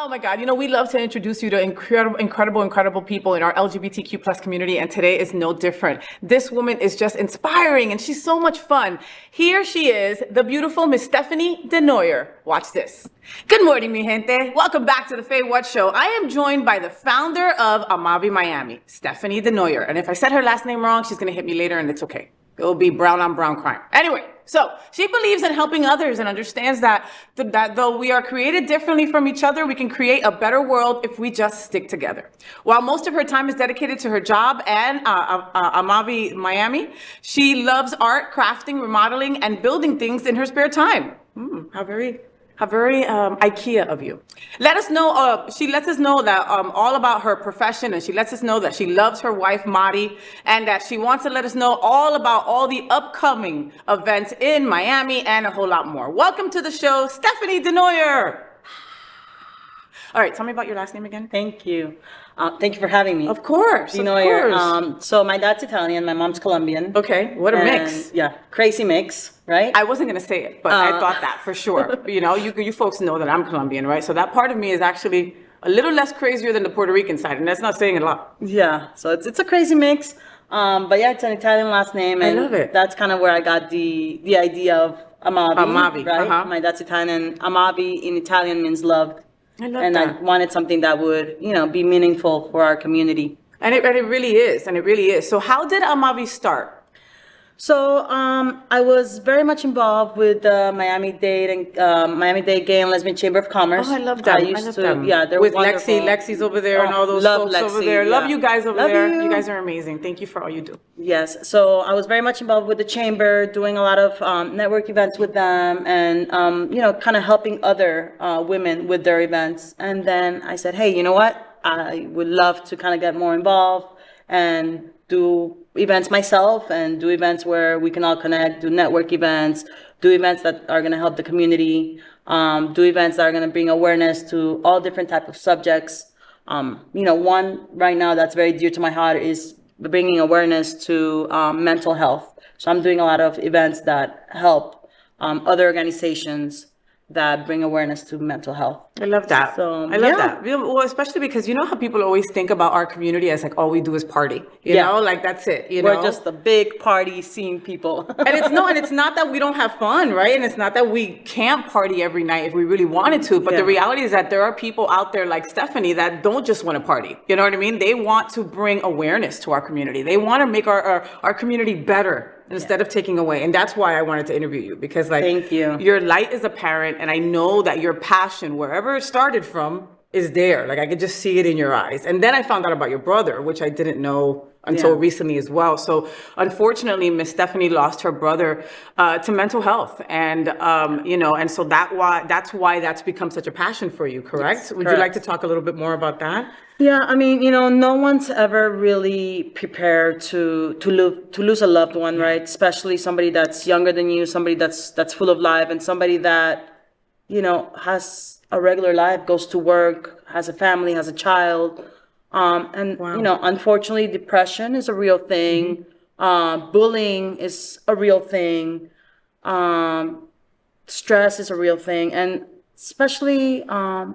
Oh my God, we love to introduce you to incredible people in our LGBTQ plus community, and today is no different. This woman is just inspiring, and she's so much fun. Here she is, the beautiful Miss Stephanie Denooyer. Watch this. Good morning, mi gente. Welcome back to the FayWhat show. I am joined by the founder of Amavi Miami, Stephanie Denooyer. And if I said her last name wrong, she's gonna hit me later, and it's okay. It'll be brown on brown crime. Anyway, so she believes in helping others and understands that though we are created differently from each other, we can create a better world if we just stick together. While most of her time is dedicated to her job and Amavi Miami, she loves art, crafting, remodeling, and building things in her spare time. How very IKEA of you. Let us know, she lets us know that all about her profession, and she lets us know that she loves her wife, Mari, and that she wants to let us know all about all the upcoming events in Miami and a whole lot more. Welcome to the show, Stephanie Denooyer. All right, tell me about your last name again. Thank you. Thank you for having me. Of course, Denooyer. Of course. So my dad's Italian, my mom's Colombian. Okay, what a mix. Yeah, crazy mix, right? I wasn't gonna say it, but I thought that for sure. You folks know that I'm Colombian, right? So that part of me is actually a little less crazier than the Puerto Rican side, and that's not saying a lot. Yeah, so it's a crazy mix. But yeah, it's an Italian last name, and I love it. That's kind of where I got the idea of Amavi. Amavi, right? My dad's Italian. Amavi in Italian means loved. I love and that. I wanted something that would, be meaningful for our community. And it really is. So how did Amavi start? So I was very much involved with the Miami-Dade Gay and Lesbian Chamber of Commerce. Oh, I love that. I used to, yeah, they're with wonderful. Lexi's over there and all those folks over there. Yeah. Love you guys over love there. You. You guys are amazing. Thank you for all you do. Yes. So I was very much involved with the chamber, doing a lot of network events with them, and kind of helping other women with their events. And then I said, hey, you know what? I would love to kind of get more involved and do events myself, and do events where we can all connect, do network events, do events that are going to help the community, do events that are going to bring awareness to all different types of subjects. One right now that's very dear to my heart is bringing awareness to mental health. So I'm doing a lot of events that help other organizations that bring awareness to mental health. I love that. So, I love that. Well, especially because you know how people always think about our community as like all we do is party. You know, like that's it. We're just a big party scene people. And it's not that we don't have fun, right? And it's not that we can't party every night if we really wanted to. But the reality is that there are people out there like Stephanie that don't just want to party. You know what I mean? They want to bring awareness to our community. They want to make our community better instead of taking away. And that's why I wanted to interview you, because Thank you. Your light is apparent, and I know that your passion, wherever it started from, is there. Like I could just see it in your eyes. And then I found out about your brother, which I didn't know until recently as well. So unfortunately, Miss Stephanie lost her brother to mental health, and and so that's why that's become such a passion for you. Correct? Yes, Would correct. you like to talk a little bit more about that? Yeah, I mean, no one's ever really prepared to lose a loved one, right? Especially somebody that's younger than you, somebody that's full of life, and somebody that, has a regular life, goes to work, has a family, has a child. Unfortunately, depression is a real thing. Bullying is a real thing. Stress is a real thing. And especially, I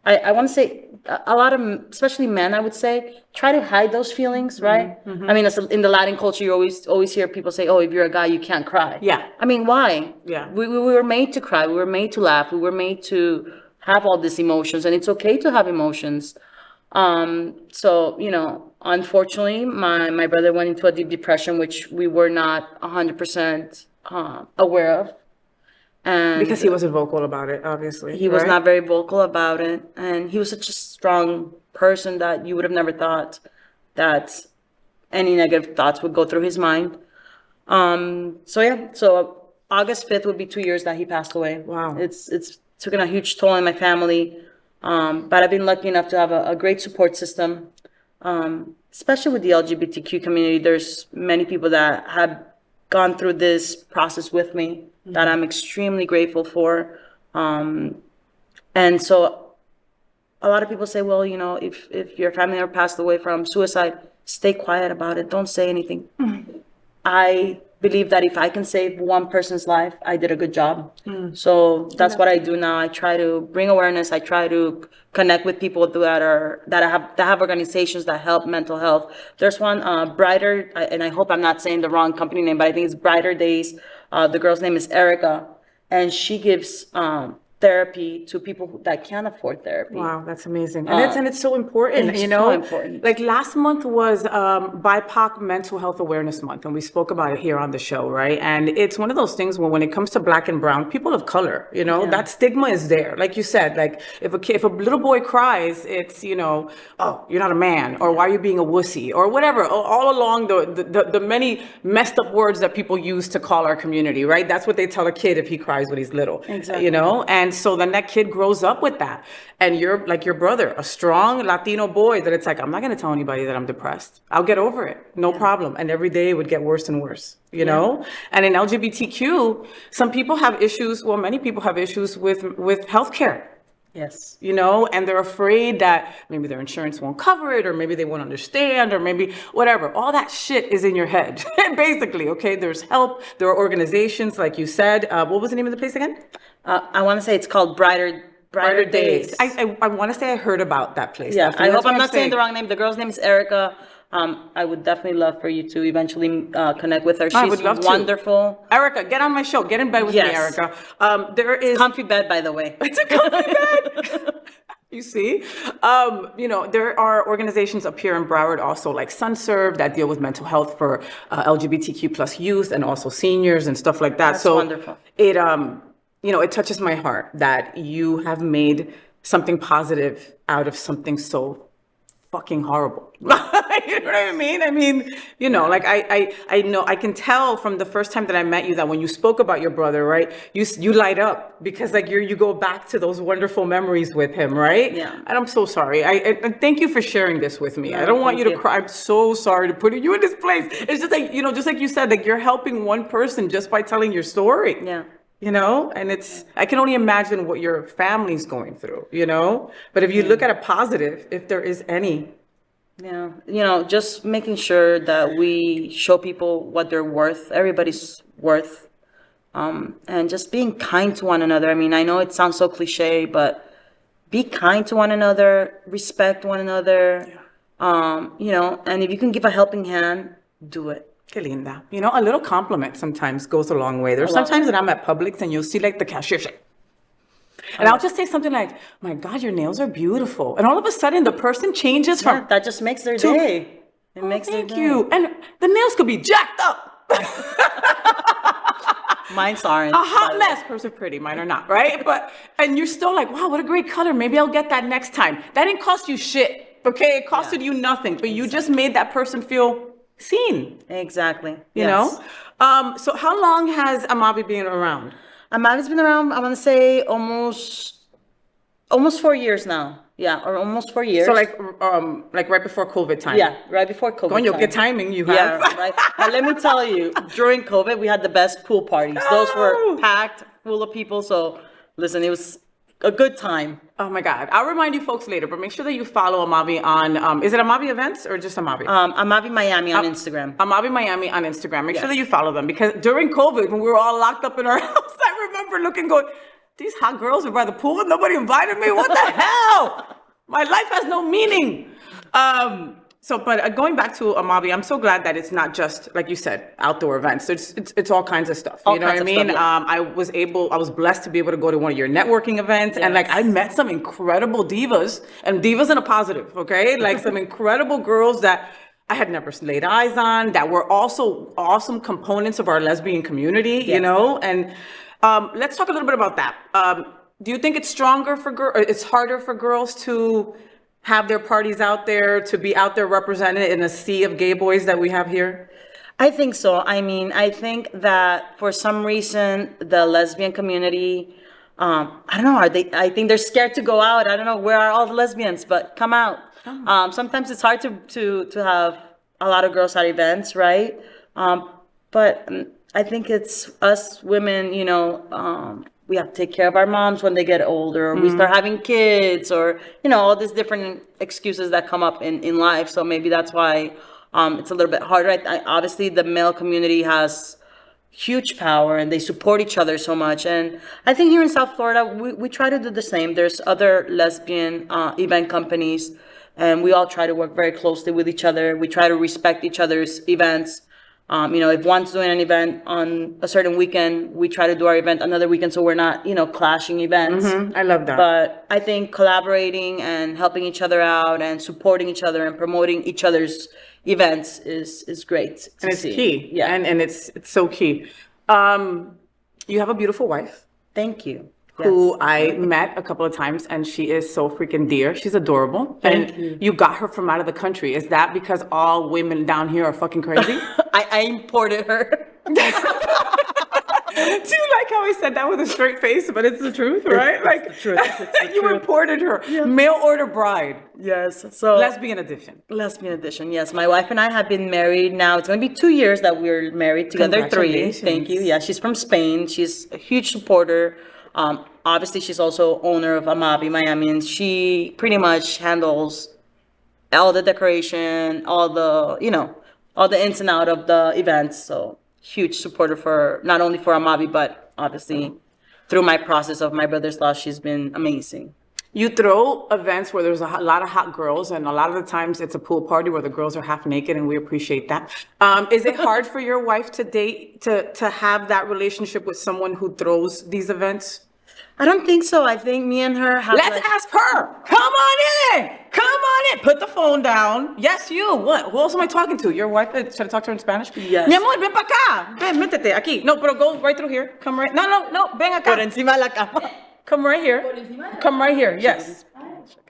want to say a lot of, especially men, I would say, try to hide those feelings, right? I mean, in the Latin culture, you always hear people say, oh, if you're a guy, you can't cry. Yeah. I mean, why? Yeah. We were made to cry. We were made to laugh. We were made to have all these emotions, and it's okay to have emotions. Unfortunately, my brother went into a deep depression, which we were not 100% aware of. And Because he wasn't vocal about it, obviously. he was not very vocal about it, and he was such a strong person that you would have never thought that any negative thoughts would go through his mind. So August 5th would be 2 years that he passed away. Wow. It's taken a huge toll on my family, but I've been lucky enough to have a great support system, especially with the LGBTQ community. There's many people that have gone through this process with me that I'm extremely grateful for. And so a lot of people say, well, if your family member passed away from suicide, stay quiet about it. Don't say anything. I've believe that if I can save one person's life, I did a good job. So that's what I do now. I try to bring awareness. I try to connect with people that have organizations that help mental health. There's one, Brighter, and I hope I'm not saying the wrong company name, but I think it's Brighter Days. The girl's name is Erica, and she gives therapy to people that can't afford therapy. Wow, that's amazing. And it's so important, it's you know? so important. Like last month was BIPOC Mental Health Awareness Month, and we spoke about it here on the show, right? And it's one of those things where when it comes to Black and brown, people of color, you know, that stigma is there. Like you said, like if a little boy cries, it's, you know, oh, you're not a man, or why are you being a wussy, or whatever, all along the many messed up words that people use to call our community, right? That's what they tell a kid if he cries when he's little, you know? And so then that kid grows up with that. And you're like your brother, a strong Latino boy that it's like, I'm not going to tell anybody that I'm depressed. I'll get over it. No problem. And every day it would get worse and worse, you know? And in LGBTQ, some people have issues. Well, many people have issues with healthcare. Yes. You know, and they're afraid that maybe their insurance won't cover it, or maybe they won't understand, or maybe whatever. All that shit is in your head, basically. Okay, there's help. There are organizations, like you said. What was the name of the place again? I want to say it's called Brighter Days. I want to say I heard about that place. Yeah, I hope I'm not saying the wrong name. The girl's name is Erica. I would definitely love for you to eventually connect with her. She's wonderful. Erica, get on my show. Get in bed with me, Erica. There is comfy bed, by the way. It's a comfy bed. You see, you know, there are organizations up here in Broward also like SunServe that deal with mental health for LGBTQ plus youth and also seniors and stuff like that. That's wonderful. It, you know, it touches my heart that you have made something positive out of something so fucking horrible. You know what I mean? I mean, you know, like I know, I can tell from the first time that I met you that when you spoke about your brother, right, you light up because like you go back to those wonderful memories with him, right? Yeah. And I'm so sorry. And thank you for sharing this with me. I don't want you to cry. I'm so sorry to put you in this place. It's just like, you know, just like you said, like you're helping one person just by telling your story. Yeah. You know, and I can only imagine what your family's going through, you know, but if you look at a positive, if there is any. Yeah, you know, just making sure that we show people what they're worth, everybody's worth, and just being kind to one another. I mean, I know it sounds so cliche, but be kind to one another, respect one another, you know, and if you can give a helping hand, do it. Qué linda. You know, a little compliment sometimes goes a long way. There's sometimes that I'm at Publix and you'll see like the cashier say, and I'll just say something like, my God, your nails are beautiful. And all of a sudden the person changes from. That just makes their day. It makes their day. Thank you. And the nails could be jacked up. Mine's aren't. A hot mess. Hers are pretty. Mine are not, right? And you're still like, wow, what a great color. Maybe I'll get that next time. That didn't cost you shit, okay? It costed you nothing, but you just made that person feel seen. Exactly. You know? So how long has Amavi been around? Amavi's been around, I want to say almost 4 years now. Yeah, or almost 4 years. So like right before COVID time. Yeah, right before COVID time. Good timing you have. Yeah, right. But let me tell you, during COVID, we had the best pool parties. Those were packed, full of people. So listen, it was a good time. Oh my God. I'll remind you folks later, but make sure that you follow Amavi on, is it Amavi Events or just Amavi? Amavi Miami on Instagram. Amavi Miami on Instagram. Make sure that you follow them because during COVID, when we were all locked up in our house, I remember looking, going, these hot girls are by the pool. Nobody invited me. What the hell? My life has no meaning. But going back to Amavi, I'm so glad that it's not just, like you said, outdoor events. It's all kinds of stuff. You know what I mean? I was blessed to be able to go to one of your networking events. And like, I met some incredible divas, and divas in a positive, okay? Like some incredible girls that I had never laid eyes on, that were also awesome components of our lesbian community, you know? And let's talk a little bit about that. Do you think it's stronger for girls, it's harder for girls to have their parties out there, to be out there represented in a sea of gay boys that we have here? I think so. I mean, I think that for some reason, the lesbian community, I don't know, I think they're scared to go out. I don't know, where are all the lesbians? But come out. Sometimes it's hard to have a lot of girls at events, right? But I think it's us women, you know, we have to take care of our moms when they get older, or we start having kids, or, you know, all these different excuses that come up in life. So maybe that's why it's a little bit harder. Obviously, the male community has huge power, and they support each other so much. And I think here in South Florida, we try to do the same. There's other lesbian event companies, and we all try to work very closely with each other. We try to respect each other's events. If one's doing an event on a certain weekend, we try to do our event another weekend, so we're not, clashing events. I love that. But I think collaborating and helping each other out and supporting each other and promoting each other's events is great. And it's see. key. Yeah. And it's so key. You have a beautiful wife Thank you. who I met a couple of times, and she is so freaking dear. She's adorable. And you got her from out of the country. Is that because all women down here are fucking crazy? I imported her. Do you like how I said that with a straight face, but it's the truth, right? It's the truth. It's the you truth. imported her. Mail order bride. Yes. So Lesbian edition. lesbian edition. Yes, my wife and I have been married now. It's going to be 2 years that we're married together. 3. Congratulations. Thank you. Yeah, she's from Spain. She's a huge supporter. Obviously, she's also owner of Amavi Miami, and she pretty much handles all the decoration, all the ins and out of the events. So huge supporter for not only for Amavi, but obviously through my process of my brother's law, she's been amazing. You throw events where there's a lot of hot girls, and a lot of the times it's a pool party where the girls are half naked, and we appreciate that. Is it hard for your wife to date, to have that relationship with someone who throws these events? I don't think so. I think me and her have. Let's ask her. Come on in. Come on in. Put the phone down. Yes, you. What? Who else am I talking to? Your wife? Should I talk to her in Spanish? Yes. Mi amor, ven para acá. Ven, métete aquí. No, pero go right through here. Come right. No. Ven acá. Por encima de la cama. Come right here. Come right here. Yes.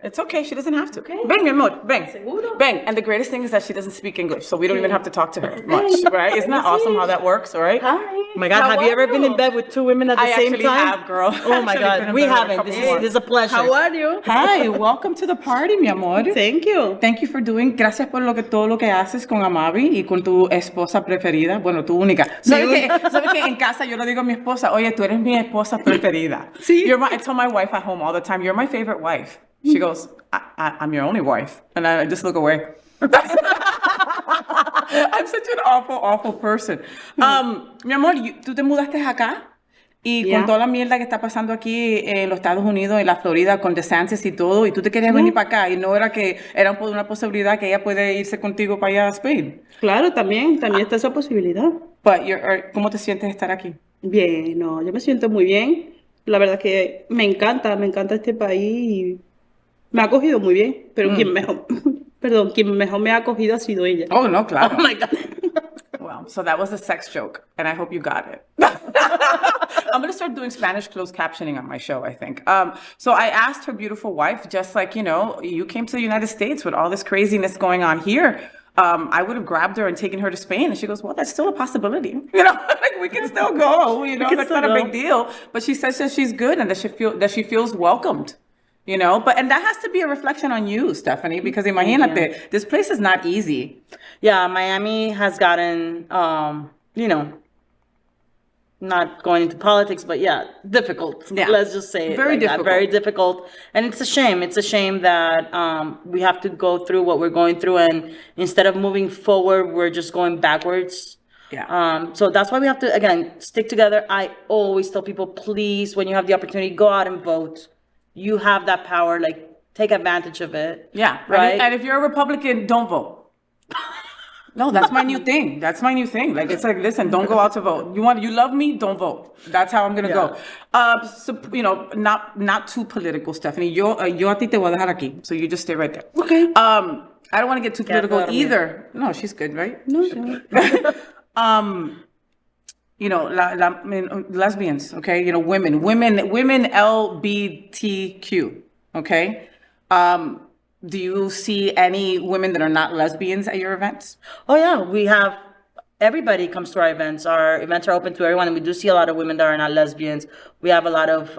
It's okay. She doesn't have to. Ven, mi amor. Ven. Ven. And the greatest thing is that she doesn't speak English, so we don't even have to talk to her much, right? Isn't that awesome how that works, all right? Hi. Oh my God, have you ever been in bed with 2 women at the same time? I actually have, girl. Oh my God, we haven't. This is a pleasure. How are you? Hi, welcome to the party, mi amor. Thank you. Thank you for doing. Gracias por todo lo que haces con Amavi y con tu esposa preferida. Bueno, tu única. ¿Sabes que en casa yo le digo a mi esposa, oye, tú eres mi esposa preferida? Sí. I tell my wife at home all the time, you're my favorite wife. She goes, I'm your only wife. And I just look away. I'm such an awful person. Mi amor, tú te mudaste acá y con toda la mierda que está pasando aquí en los Estados Unidos, en la Florida, con DeSantis y todo, y tú te querías venir para acá y no era que era una posibilidad que ella puede irse contigo para allá a Spain. Claro, también está esa posibilidad. But ¿cómo te sientes estar aquí? Bien, no, yo me siento muy bien. La verdad que me encanta este país y me ha acogido muy bien, pero quien mejor me ha acogido ha sido ella. Oh, no, claro. Oh my God. Well, so that was a sex joke, and I hope you got it. I'm going to start doing Spanish closed captioning on my show, I think. So I asked her beautiful wife, just like, you came to the United States with all this craziness going on here. I would have grabbed her and taken her to Spain. And she goes, well, that's still a possibility. Like we can still go, that's not a big deal. But she says that she's good and that she feels welcomed. And that has to be a reflection on you, Stephanie, because imagínate, this place is not easy. Yeah, Miami has gotten, not going into politics, but difficult. Yeah. Let's just say it. Very difficult. Very difficult. And it's a shame. It's a shame that we have to go through what we're going through, and instead of moving forward, we're just going backwards. Yeah. So that's why we have to, again, stick together. I always tell people, please, when you have the opportunity, go out and vote. You have that power, take advantage of it. Yeah, right. And if you're a Republican, don't vote. No, that's my new thing. That's my new thing. It's like, listen, don't go out to vote. You love me, don't vote. That's how I'm gonna go. So not too political, Stephanie. Yo a ti te voy a dejar aquí, so you just stay right there. Okay. I don't want to get too political either. No, she's good, right? No, lesbians, okay? Women LBTQ, okay? Do you see any women that are not lesbians at your events? Oh yeah, we have, everybody comes to our events. Our events are open to everyone, and we do see a lot of women that are not lesbians. We have a lot of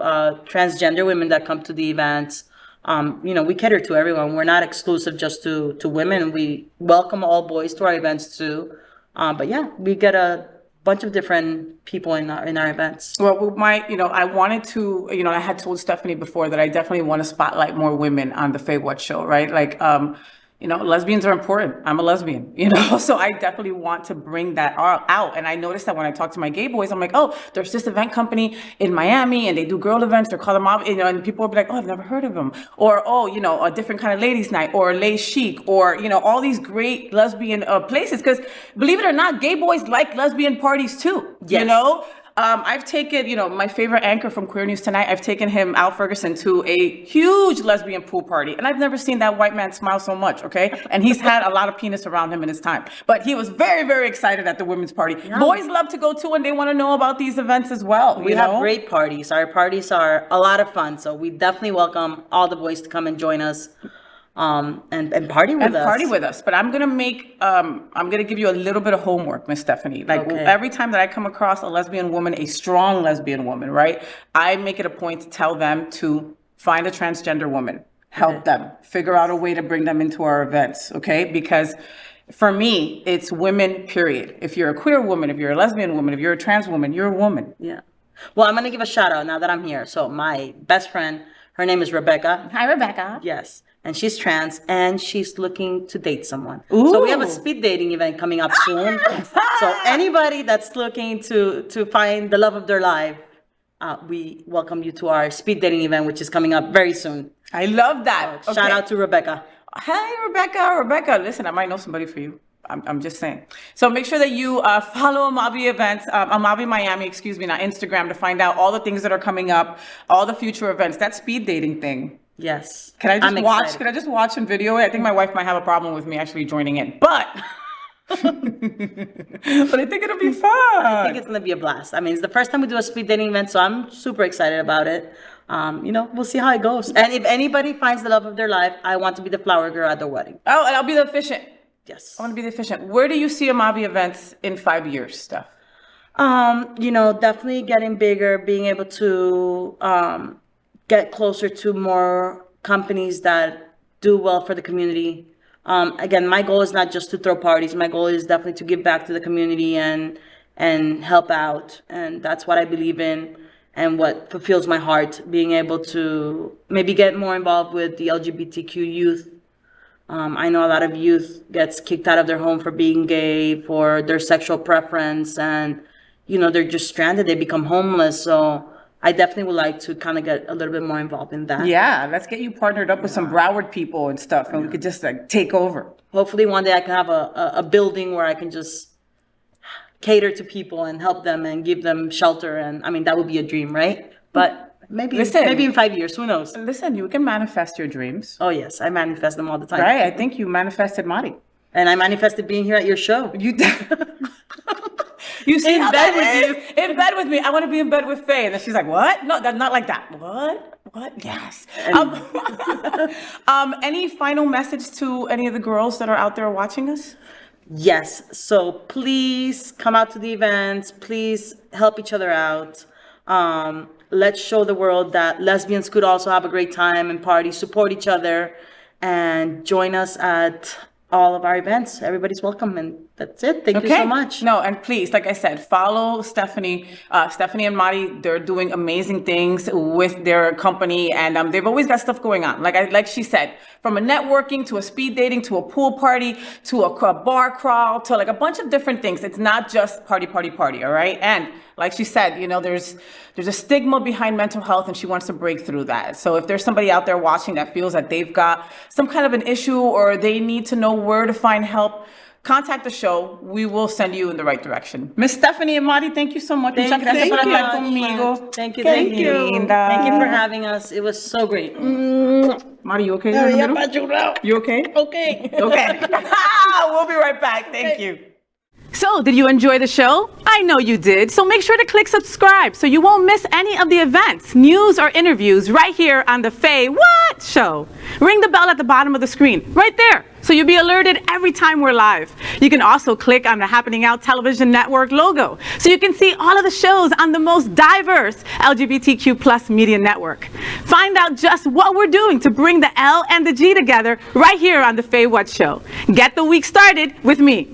transgender women that come to the events. We cater to everyone. We're not exclusive just to women. We welcome all boys to our events too. But yeah, we get a bunch of different people in our events. Well, I wanted to, I had told Stephanie before that I definitely want to spotlight more women on the FayWhat show, right? lesbians are important. I'm a lesbian, so I definitely want to bring that out. And I noticed that when I talk to my gay boys, I'm like, oh, there's this event company in Miami and they do girl events. They're called them, and people will be like, oh, I've never heard of them. Or, oh, a different kind of ladies night or lay chic or, all these great lesbian places. Because believe it or not, gay boys like lesbian parties too, I've taken, my favorite anchor from Queer News Tonight, I've taken him, Al Ferguson, to a huge lesbian pool party. And I've never seen that white man smile so much, okay? And he's had a lot of penis around him in his time. But he was very, very excited at the women's party. Yeah. Boys love to go to and they want to know about these events as well. We have great parties. Our parties are a lot of fun. So we definitely welcome all the boys to come and join us. And party with us. But I'm gonna give you a little bit of homework, Miss Stephanie. Every time that I come across a lesbian woman, a strong lesbian woman, right? I make it a point to tell them to find a transgender woman, help them, figure out a way to bring them into our events, okay? Because for me, it's women, period. If you're a queer woman, if you're a lesbian woman, if you're a trans woman, you're a woman. Yeah. Well, I'm gonna give a shout out now that I'm here. So my best friend, her name is Rebecca. Hi, Rebecca. Yes. And she's trans, and she's looking to date someone. Ooh. So we have a speed dating event coming up soon. So anybody that's looking to find the love of their life, we welcome you to our speed dating event, which is coming up very soon. I love that. So shout out to Rebecca. Hi, Rebecca. Listen, I might know somebody for you. I'm just saying. So make sure that you follow Amabi events, Amabi Miami, on Instagram to find out all the things that are coming up, all the future events. That speed dating thing. Yes. Can I just watch and video it? I think my wife might have a problem with me actually joining in, but but I think it'll be fun. I think it's gonna be a blast. I mean, it's the first time we do a speed dating event, so I'm super excited about it. We'll see how it goes. And if anybody finds the love of their life, I want to be the flower girl at their wedding. Oh, and I'll be the officiant. Yes. I want to be the officiant. Where do you see Amabi events in 5 years, Steph? Definitely getting bigger, being able to get closer to more companies that do well for the community. Again, my goal is not just to throw parties. My goal is definitely to give back to the community and help out. And that's what I believe in and what fulfills my heart, being able to maybe get more involved with the LGBTQ youth. I know a lot of youth gets kicked out of their home for being gay, for their sexual preference, and, they're just stranded. They become homeless. So I definitely would like to kind of get a little bit more involved in that. Yeah, let's get you partnered up with some Broward people and stuff, and we could just take over. Hopefully one day I can have a building where I can just cater to people and help them and give them shelter. And I mean, that would be a dream, right? But maybe in 5 yeyears, who knows? Listen, you can manifest your dreams. Oh yes, I manifest them all the time. Right, I think you manifested Mari. And I manifested being here at your show. You see in bed with you. In bed with me. I want to be in bed with Faye. And then she's like, what? No, that's not like that. What? Yes. Any final message to any of the girls that are out there watching us? Yes. So please come out to the events. Please help each other out. Let's show the world that lesbians could also have a great time and party, support each other, and join us at all of our events. Everybody's welcome, and that's it. Thank you so much. No, and please, like I said, follow Stephanie. Stephanie and Mari, they're doing amazing things with their company, and they've always got stuff going on. Like she said, from a networking to a speed dating to a pool party to a bar crawl to like a bunch of different things. It's not just party, all right? And like she said, there's a stigma behind mental health, and she wants to break through that. So if there's somebody out there watching that feels that they've got some kind of an issue or they need to know where to find help, contact the show. We will send you in the right direction. Miss Stephanie and Mari, thank you so much. Thank you. Thank you for having us. It was so great. Mari, you okay? You okay? Okay. Okay. We'll be right back. Thank you. So, did you enjoy the show? I know you did. So make sure to click subscribe so you won't miss any of the events, news, or interviews right here on the FayWhat show. Ring the bell at the bottom of the screen, right there, so you'll be alerted every time we're live. You can also click on the Happening Out Television Network logo so you can see all of the shows on the most diverse LGBTQ plus media network. Find out just what we're doing to bring the L and the G together right here on the FayWhat show. Get the week started with me.